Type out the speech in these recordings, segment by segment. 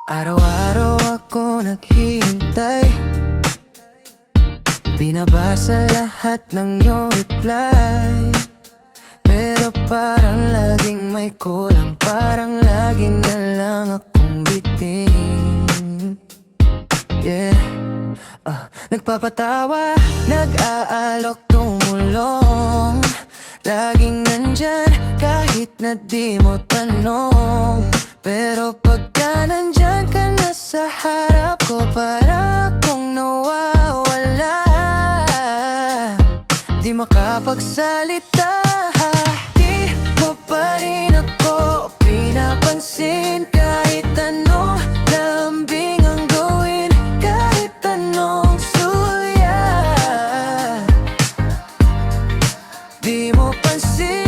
Araw-araw ako naghihintay, binabasa lahat ng iyong reply. Pero parang laging may kulang, parang lagi na lang akong bitin. Yeah, nagpapatawa, nag-aalok, tumulong, laging nandyan kahit na di mo tanong. Pero pagka nandyan ka na sa harap ko, para akong nawawala, di makapagsalita. Di mo pa rin ako pinapansin, kahit anong lambing ang gawin, kahit anong suya, di mo pansin.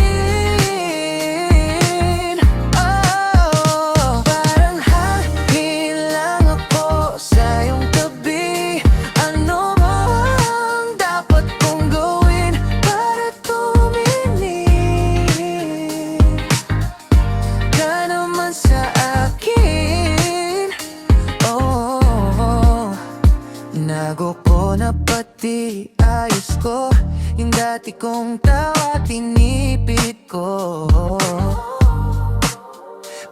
Nago ko na pati ayos ko, yung dati kong tawa tinipid ko.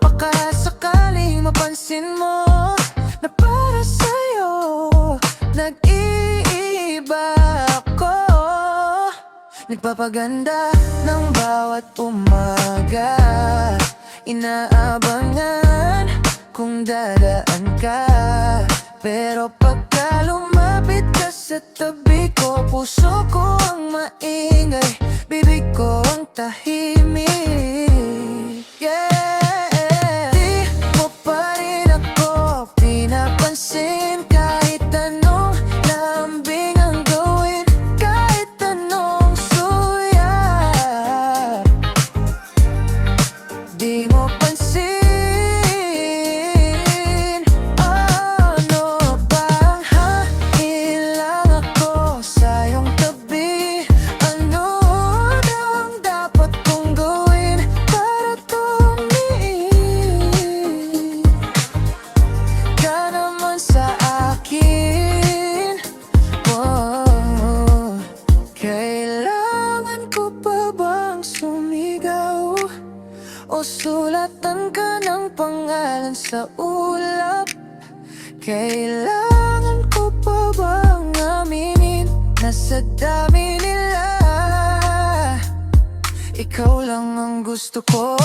Baka sakaling mapansin mo na para sa'yo nag-iiba ako. Nagpapaganda ng bawat umaga, inaabangan kung dadaan ka. Pero pagka lumapit ka sa tabi ko, puso ko ang maingay, bibig ko ang tahimik. Yeah, di mo pa rin ako pinapansin, kahit anong lambing ang gawin, kahit anong suya, di mo pansin. O sulatan ka ng pangalan sa ulap? Kailangan ko pa bang aminin na sa dami nila ikaw lang ang gusto ko?